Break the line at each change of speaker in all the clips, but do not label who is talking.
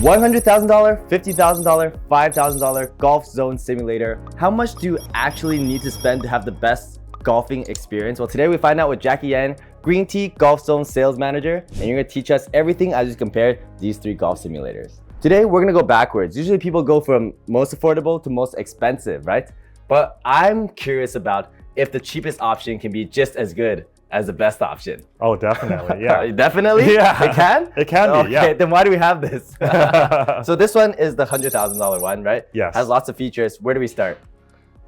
$100,000, $50,000, $5,000 golf zone simulator. How much do you actually need to spend to have the best golfing experience? Well, today we find out with Jackie Yan, Green Tea Golf Zone sales manager, and you're gonna teach us everything as you compare these three golf simulators. Today, we're gonna go backwards. Usually people go from most affordable to most expensive, right? But I'm curious about if the cheapest option can be just as good as the best option.
Oh, definitely, yeah.
Definitely?
Yeah.
It can?
It can be,
okay,
yeah.
Then why do we have this? So this one is the $100,000 one, right?
Yes.
Has lots of features. Where do we start?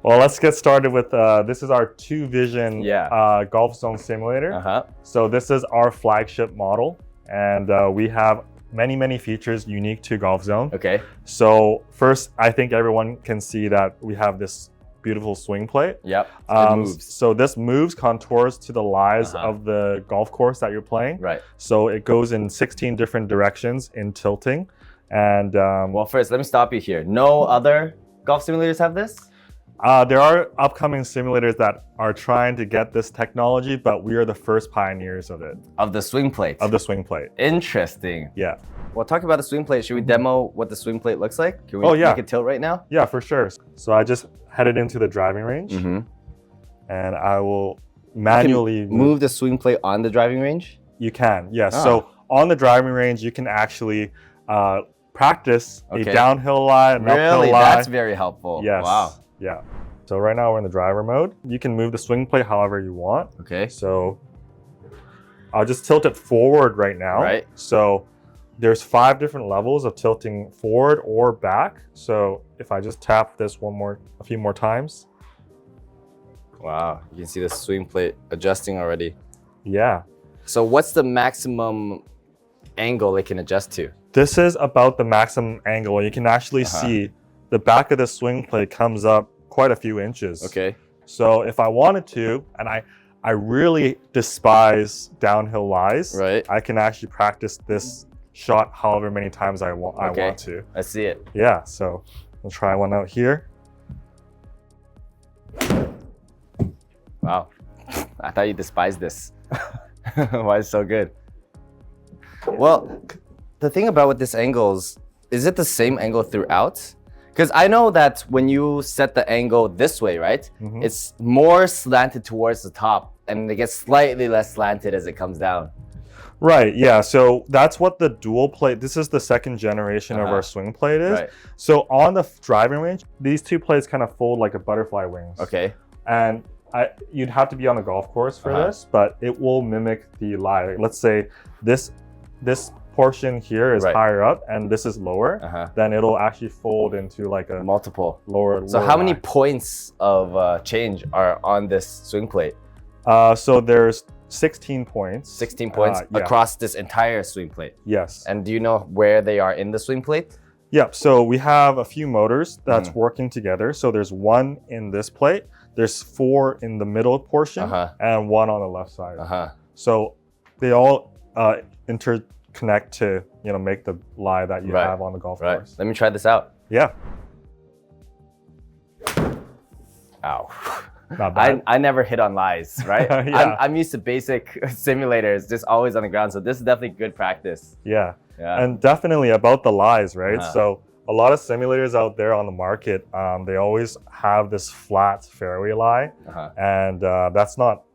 Well, let's get started with, this is our 2Vision Golf Zone Simulator. So this is our flagship model, and we have many features unique to Golf Zone.
Okay.
So first, I think everyone can see that we have this beautiful swing plate.
Yep. It moves.
So this moves contours to the lies of the golf course that you're playing.
Right.
So it goes in 16 different directions in tilting. And
well, first, let me stop you here. No other golf simulators have this?
There are upcoming simulators that are trying to get this technology, but we are the first pioneers of it.
Of the swing plate?
Of the swing plate.
Interesting.
Yeah.
Well, talk about the swing plate. Should we demo what the swing plate looks like? Can we make it tilt right now?
Yeah, for sure. So I just headed into the driving range, and I will manually
move the swing plate on the driving range?
You can, yes. So on the driving range, you can actually practice a downhill lie, an uphill lie.
Really? That's very helpful.
Yes.
Wow.
Yeah. So right now we're in the driver mode. You can move the swing plate however you want.
Okay.
So I'll just tilt it forward right now.
Right.
So there's 5 different levels of tilting forward or back. So if I just tap this a few more times.
Wow, you can see the swing plate adjusting already.
Yeah.
So what's the maximum angle it can adjust to?
This is about the maximum angle. You can actually see the back of the swing plate comes up quite a few inches.
Okay.
So if I wanted to, and I really despise downhill lies,
right?
I can actually practice this shot however many times I want to.
I see it.
Yeah, so we'll try one out here.
Wow, I thought you despised this. Why is it so good? Well, the thing about with this angle is it the same angle throughout? Because I know that when you set the angle this way, right? It's more slanted towards the top and it gets slightly less slanted as it comes down.
Right, yeah, so that's what the dual plate, this is the second generation of our swing plate is.
Right.
So on the driving range, these 2 plates kind of fold like a butterfly wings.
Okay.
And you'd have to be on the golf course for this, but it will mimic the lie. Let's say this portion here is higher up and this is lower, then it'll actually fold into like a
multiple
lower.
So how many points of change are on this swing plate?
So there's 16 points.
16 points across this entire swing plate?
Yes.
And do you know where they are in the swing plate?
Yep, so we have a few motors that's working together. So there's 1 in this plate, there's 4 in the middle portion, and 1 on the left side. So they all interconnect to make the lie that you have on the golf course.
Let me try this out.
Yeah.
Ow.
Not bad.
I never hit on lies, right? I'm used to basic simulators, just always on the ground. So this is definitely good practice.
Yeah. And definitely about the lies, right? So a lot of simulators out there on the market, they always have this flat fairway lie. And that's not,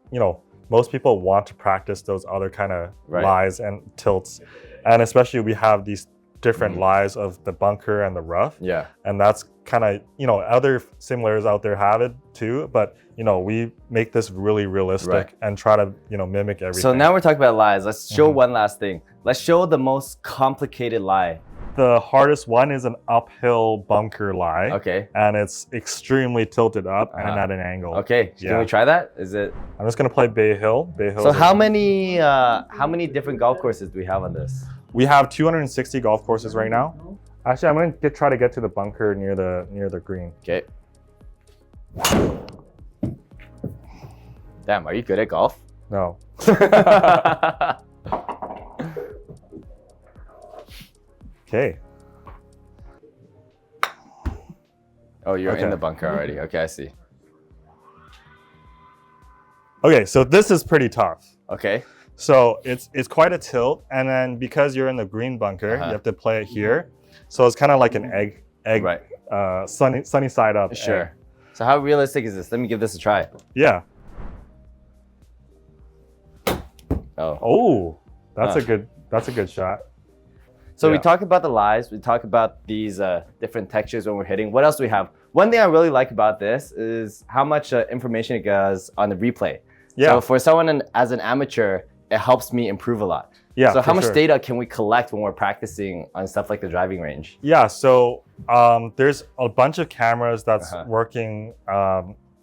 most people want to practice those other kind of lies and tilts. And especially we have these different lies of the bunker and the rough. Yeah. And that's kind of, other simulators out there have it too, but we make this really realistic and try to, mimic everything.
So now we're talking about lies. Let's show one last thing. Let's show the most complicated lie.
The hardest one is an uphill bunker lie.
Okay.
And it's extremely tilted up and at an angle.
Okay. Can we try that? Is it?
I'm just gonna play Bay Hill.
So how many different golf courses do we have on this?
We have 260 golf courses right now. Actually, I'm gonna try to get to the bunker near the green.
Okay. Damn, are you good at golf?
No. Okay.
Oh, you're in the bunker already. Okay, I see.
Okay, so this is pretty tough.
Okay.
So it's quite a tilt, and then because you're in the green bunker, you have to play it here. So it's kind of like an egg,
Right.
sunny side up.
Sure.
Egg.
So how realistic is this? Let me give this a try.
Yeah.
Oh.
Oh, that's a good shot.
So
Yeah.
we talk about the lies, we talk about these different textures when we're hitting. What else do we have? One thing I really like about this is how much information it gives on the replay.
Yeah.
So for someone as an amateur, it helps me improve a lot.
Yeah.
So how much
sure.
data can we collect when we're practicing on stuff like the driving range?
Yeah. So there's a bunch of cameras that's working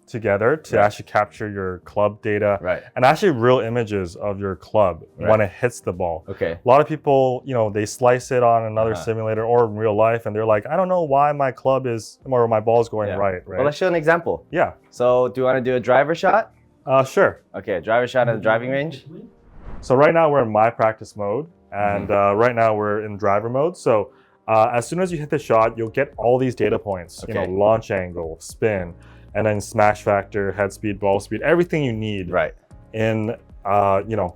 together to
Right.
actually capture your club data
Right.
and actually real images of your club when it hits the ball.
Okay.
A lot of people, they slice it on another simulator or in real life, and they're like, I don't know why my club is or my ball is going right.
Well, let's show an example.
Yeah.
So do you want to do a driver shot?
Sure.
Okay, driver shot at the driving range.
So right now we're in my practice mode, and right now we're in driver mode. So as soon as you hit the shot, you'll get all these data points.
Okay.
Launch angle, spin, and then smash factor, head speed, ball speed, everything you need.
Right.
In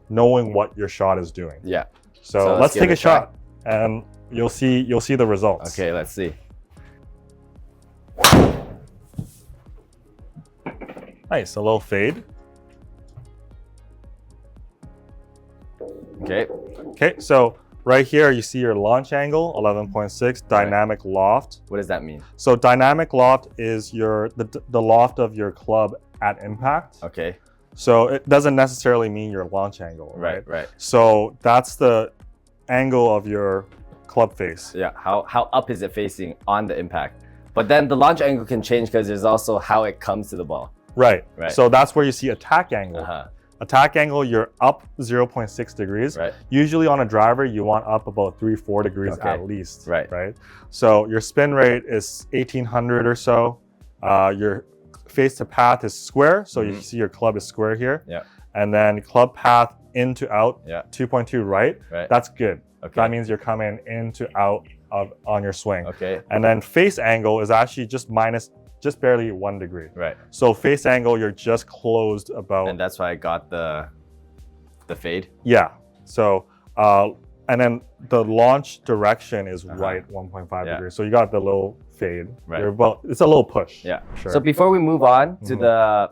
knowing what your shot is doing.
Yeah.
So let's take a shot, and you'll see the results.
Okay, let's see.
Nice, a little fade.
Okay.
Okay, so right here you see your launch angle, 11.6, dynamic loft.
What does that mean?
So dynamic loft is the loft of your club at impact.
Okay.
So it doesn't necessarily mean your launch angle, right?
Right.
So that's the angle of your club face.
Yeah. How up is it facing on the impact? But then the launch angle can change because there's also how it comes to the ball.
Right.
Right.
So that's where you see attack angle. Attack angle, you're up 0.6 degrees.
Right.
Usually on a driver, you want up about 3-4 degrees at least. Right. So your spin rate is 1800 or so. Your face to path is square. So you see your club is square here.
Yeah.
And then club path in to out, 2.2 right.
Right.
That's good.
Okay.
That means you're coming in to out on your swing.
Okay.
And then face angle is actually just barely 1 degree.
Right.
So face angle, you're just closed about.
And that's why I got the fade.
Yeah. So, and then the launch direction is right 1.5 degrees. So you got the little fade.
Right.
It's a little push.
Yeah.
Sure.
So before we move on to the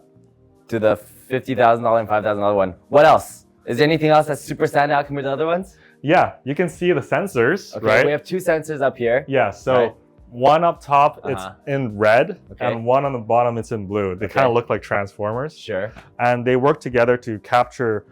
$50,000 and $5,000 one, what else? Is there anything else that's super standout compared to other ones?
Yeah, you can see the sensors,
Okay,
right?
we have 2 sensors up here.
Yeah, so one up top, it's in red,
Okay.
and one on the bottom, it's in blue. They kind of look like transformers.
Sure.
And they work together to capture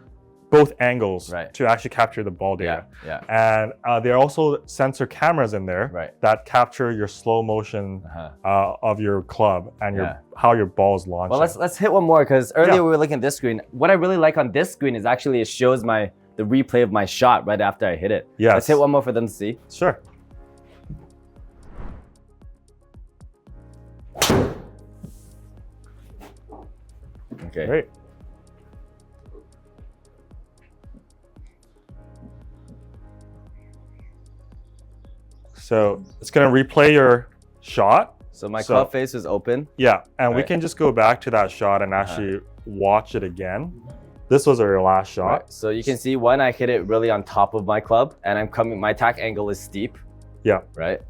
both angles to actually capture the ball data.
Yeah.
And there are also sensor cameras in there that capture your slow motion of your club and how your ball is launching.
Well, let's hit one more because earlier we were looking at this screen. What I really like on this screen is actually it shows the replay of my shot right after I hit it.
Yes.
Let's hit one more for them to see.
Sure.
Okay.
Great. So it's going to replay your shot.
So my club face was open.
Yeah, and we can just go back to that shot and actually watch it again. This was our last shot.
Right. So you can see when I hit it really on top of my club and my attack angle is steep.
Yeah.
Right.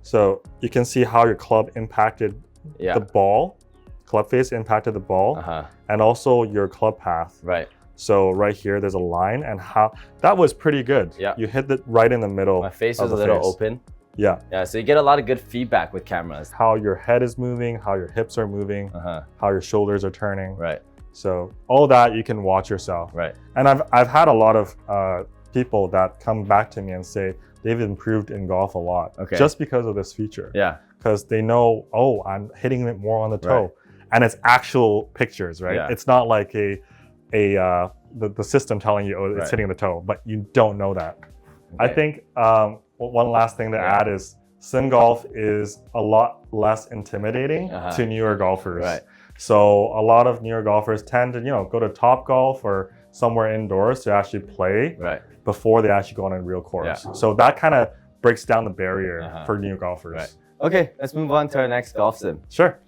So you can see how your club impacted the ball, club face impacted the ball, and also your club path.
Right.
So right here, there's a line, and how that was pretty good.
Yeah.
You hit it right in the middle.
My face was a little open.
Yeah.
Yeah. So you get a lot of good feedback with cameras.
How your head is moving, how your hips are moving, how your shoulders are turning.
Right.
So all that you can watch yourself.
Right.
And I've had a lot of people that come back to me and say they've improved in golf a lot just because of this feature.
Yeah.
Because they know, oh, I'm hitting it more on the toe, and it's actual pictures, right?
Yeah.
It's not like the system telling you, oh, it's hitting the toe, but you don't know that. I think one last thing to add is sim golf is a lot less intimidating to newer golfers.
Right.
So a lot of newer golfers tend to, go to Top Golf or somewhere indoors to actually play before they actually go on a real course.
Yeah.
So that kind of breaks down the barrier for new golfers.
Right. Okay, let's move on to our next golf sim.
Sure.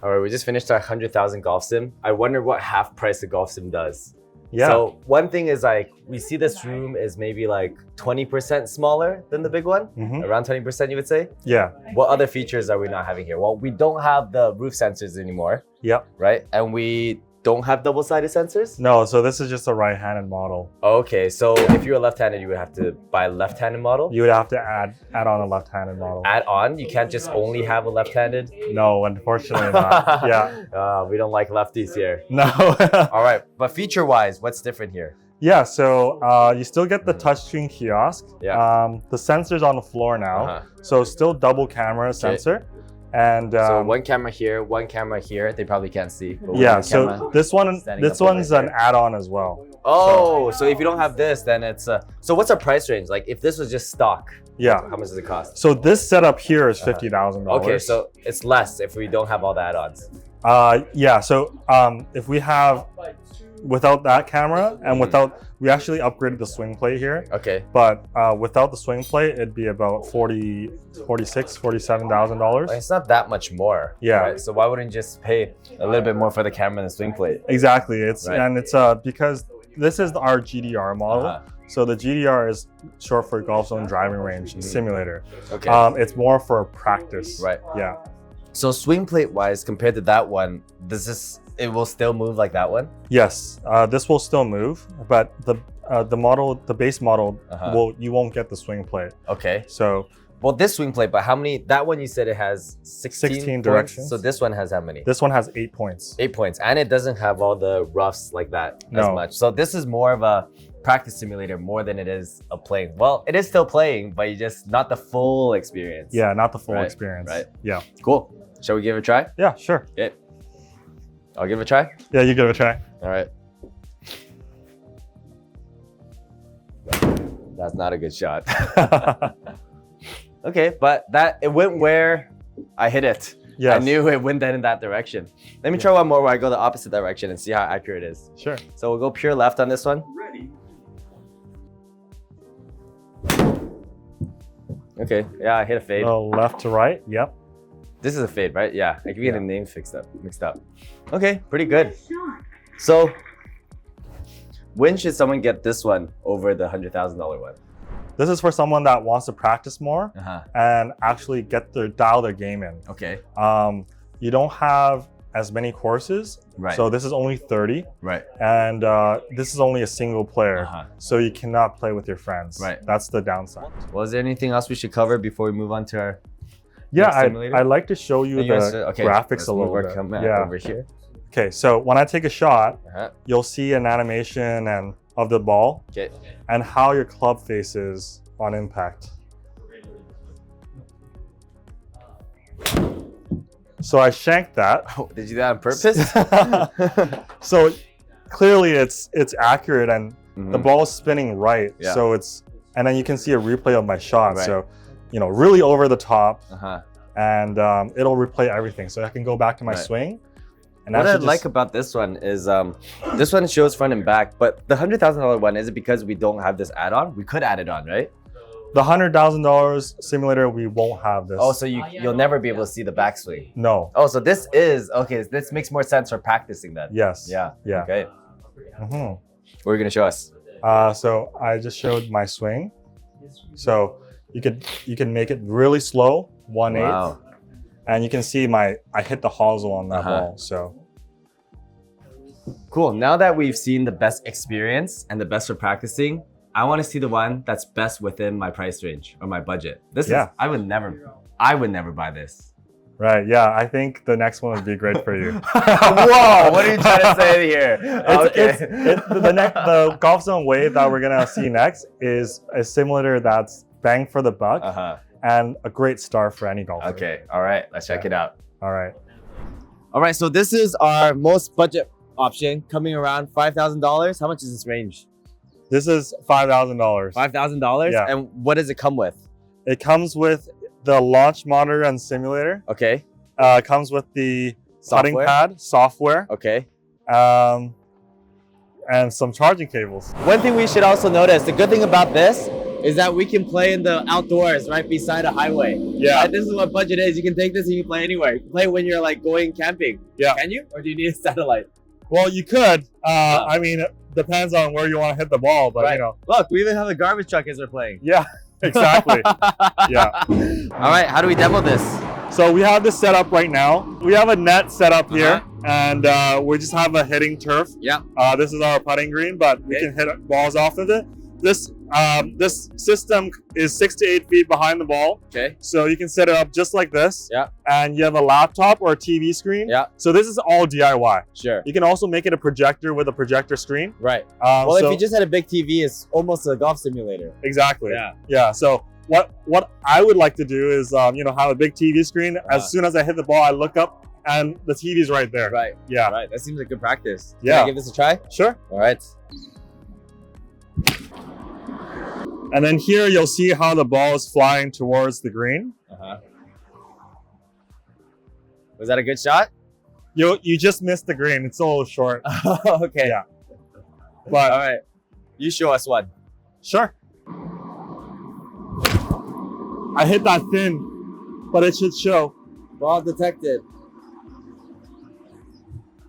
All right, we just finished our 100,000 golf sim. I wonder what half price the golf sim does.
Yeah.
So one thing is like, we see this room is maybe like 20% smaller than the big one, around 20% you would say?
Yeah.
What other features are we not having here? Well, we don't have the roof sensors anymore,
Yep.
right? And we don't have double-sided sensors?
No, so this is just a right-handed model.
Okay, so if you were left-handed, you would have to buy a left-handed model?
You would have to add on a left-handed model.
Add on? You can't just only have a left-handed?
No, unfortunately not. Yeah.
We don't like lefties here.
No.
All right, but feature-wise, what's different here?
Yeah, so you still get the touchscreen kiosk.
Yeah.
The sensor's on the floor now. So still double camera sensor. And
so one camera here, one camera here. They probably can't see.
Yeah, so this one's an add-on as well.
Oh, so if you don't have this, then it's so what's our price range? Like if this was just stock,
yeah,
how much does it cost?
So this setup here is $50,000.
Okay, so it's less if we don't have all the add-ons.
Yeah, so if we have without that camera and without, we actually upgraded the swing plate here.
Okay.
But without the swing plate, it'd be about $47,000.
It's not that much more.
Yeah.
Right? So why wouldn't you just pay a little bit more for the camera and the swing plate?
Exactly. It's
right.
And it's because this is our GDR model. So the GDR is short for Golf Zone Driving Range Simulator.
Okay.
It's more for practice.
Right.
Yeah.
So swing plate wise, compared to that one, it will still move like that one?
Yes, this will still move, but the base model, you won't get the swing plate.
Okay.
So,
well, this swing plate, but how many? That one you said it has 16
directions.
So this one has how many?
This one has 8 points.
8 points, and it doesn't have all the roughs like that as
No.
much. So this is more of a practice simulator more than it is a playing. Well, it is still playing, but you just not the full experience.
Yeah, not the full experience.
Right.
Yeah.
Cool. Shall we give it a try?
Yeah, sure.
Okay. I'll give it a try.
Yeah, you give it a try.
All right. That's not a good shot. Okay, but it went where I hit it.
Yes.
I knew it went in that direction. Let me try one more where I go the opposite direction and see how accurate it is.
Sure.
So we'll go pure left on this one.
Ready.
Okay, yeah, I hit a fade.
Left to right, yep.
This is a fade, right? Yeah, I can get the name mixed up. Okay, pretty good. So, when should someone get this one over the $100,000 one?
This is for someone that wants to practice more and actually dial their game in.
Okay.
You don't have as many courses,
right?
So this is only 30,
right?
And this is only a single player, so you cannot play with your friends.
Right.
That's the downside.
Well, is there anything else we should cover before we move on to our
I'd like to show you the graphics a little bit.
Over here.
Okay, so when I take a shot, you'll see an animation of the ball and how your club faces on impact. So I shanked that.
Oh, did you do that on purpose?
So clearly it's accurate and the ball is spinning right.
Yeah.
So and then you can see a replay of my shot. Right. So, really over the top, and it'll replay everything. So I can go back to my swing. And
what I like about this one is this one shows front and back, but the $100,000 one, is it because we don't have this add-on? We could add it on, right?
The $100,000 simulator, we won't have this.
Oh, so you'll never be able to see the backswing? No. Oh, so this makes more sense for practicing then?
Yes.
Yeah. Okay.
What
are you gonna show us?
So I just showed my swing. So you can make it really slow, 1/8. Wow. And you can see I hit the hosel on that ball. So cool.
Now that we've seen the best experience and the best for practicing, I want to see the one that's best within my price range or my budget. I would never buy this.
Right. Yeah. I think the next one would be great for you.
Whoa! What are you trying to say here?
The Golf Zone Wave that we're gonna see next is a simulator that's bang for the buck and a great start for any golfer.
Okay. All right. Let's check it out.
All right.
All right. So this is our most budget option, coming around $5,000. How much is this range?
This is $5,000.
$5,000?
Yeah.
And what does it come with?
It comes with the launch monitor and simulator.
Okay.
It comes with the putting pad software.
Okay.
And some charging cables.
One thing we should also notice, the good thing about this is that we can play in the outdoors right beside a highway.
Yeah.
Right? This is what budget is. You can take this and you can play anywhere. You can play when you're like going camping.
Yeah.
Can you? Or do you need a satellite?
Well, you could. I mean, depends on where you want to hit the ball, but
Right.
you know.
Look, we even have a garbage truck as we're playing.
Yeah, exactly. Yeah.
All right, how do we demo this?
So we have this set up right now. We have a net set up here, and we just have a hitting turf.
Yeah.
This is our putting green, but we can hit balls off of it. This system is 6 to 8 feet behind the ball.
Okay.
So you can set it up just like this.
Yeah.
And you have a laptop or a TV screen.
Yeah.
So this is all DIY.
Sure.
You can also make it a projector with a projector screen.
Right. Well,
so,
if you just had a big TV, it's almost a golf simulator.
Exactly.
Yeah.
Yeah. So what I would like to do is you know, have a big TV screen. As soon as I hit the ball, I look up and the TV's right there.
Right.
Yeah.
Right. That seems like good practice.
Yeah.
Can I give this a try?
Sure.
All right.
And then here you'll see how the ball is flying towards the green.
Was that a good shot?
You just missed the green. It's a little short.
Okay.
Yeah. But
all right. You show us one.
Sure. I hit that thin, but it should show.
Ball detected.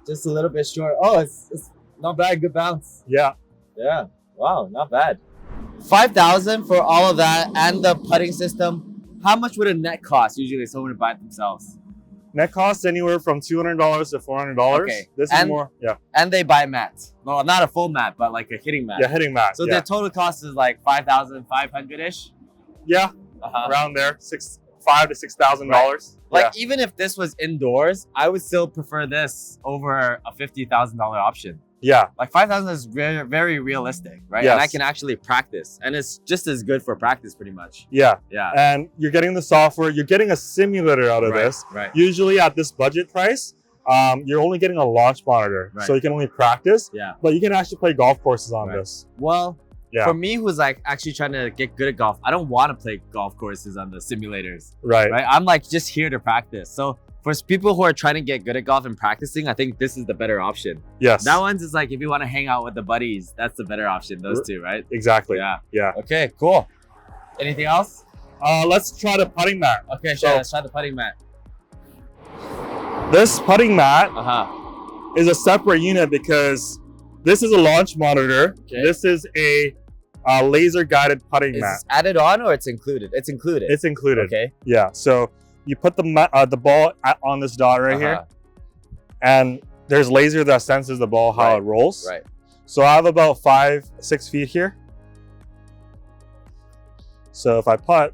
Just a little bit short. Oh, it's not bad. Good bounce.
Yeah.
Yeah. Wow, not bad. 5,000 for all of that and the putting system. How much would a net cost usually if someone would buy it themselves?
Net costs anywhere from $200 to $400.
Okay.
This is more, yeah.
And they buy mats. No, not a full mat, but like a hitting mat.
Yeah, hitting mat.
So
yeah.
the total cost is like 5,500-ish?
Yeah, around there, $5,000 to $6,000.
Like even if this was indoors, I would still prefer this over a $50,000 option.
Yeah.
Like 5,000 is very, very realistic, right?
Yes.
And I can actually practice. And it's just as good for practice pretty much.
Yeah.
Yeah.
And you're getting the software, you're getting a simulator out of this.
Right.
Usually at this budget price, you're only getting a launch monitor.
Right.
So you can only practice.
Yeah.
But you can actually play golf courses on this.
Well,
yeah.
For me who's like actually trying to get good at golf, I don't want to play golf courses on the simulators.
Right.
I'm like just here to practice. So for people who are trying to get good at golf and practicing, I think this is the better option.
Yes.
That one's is like if you want to hang out with the buddies, that's the better option. Those two, right?
Exactly.
Yeah.
Yeah.
Okay, cool. Anything else?
Let's try the putting mat.
Okay, sure. Let's try the putting mat.
This putting mat is a separate unit because this is a launch monitor. Okay. This is a laser guided putting mat.
Is this added on or it's included? It's included.
It's included.
Okay.
Yeah. So you put the ball on this dot right here, and there's laser that senses the ball how it rolls.
Right.
So I have about 5-6 feet here. So if I putt,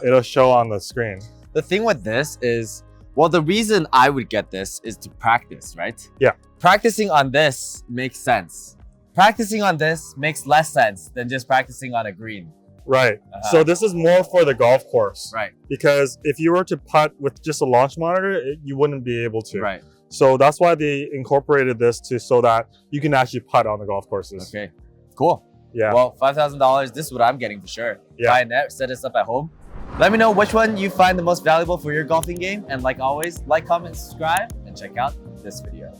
it'll show on the screen.
The thing with this is, well, the reason I would get this is to practice, right?
Yeah.
Practicing on this makes sense. Practicing on this makes less sense than just practicing on a green.
Right. So this is more for the golf course.
Right.
Because if you were to putt with just a launch monitor, you wouldn't be able to.
Right.
So that's why they incorporated this so that you can actually putt on the golf courses.
Okay. Cool.
Yeah.
Well, $5,000. This is what I'm getting for sure.
Yeah.
Buy a net, set this up at home. Let me know which one you find the most valuable for your golfing game. And like always, like, comment, subscribe, and check out this video.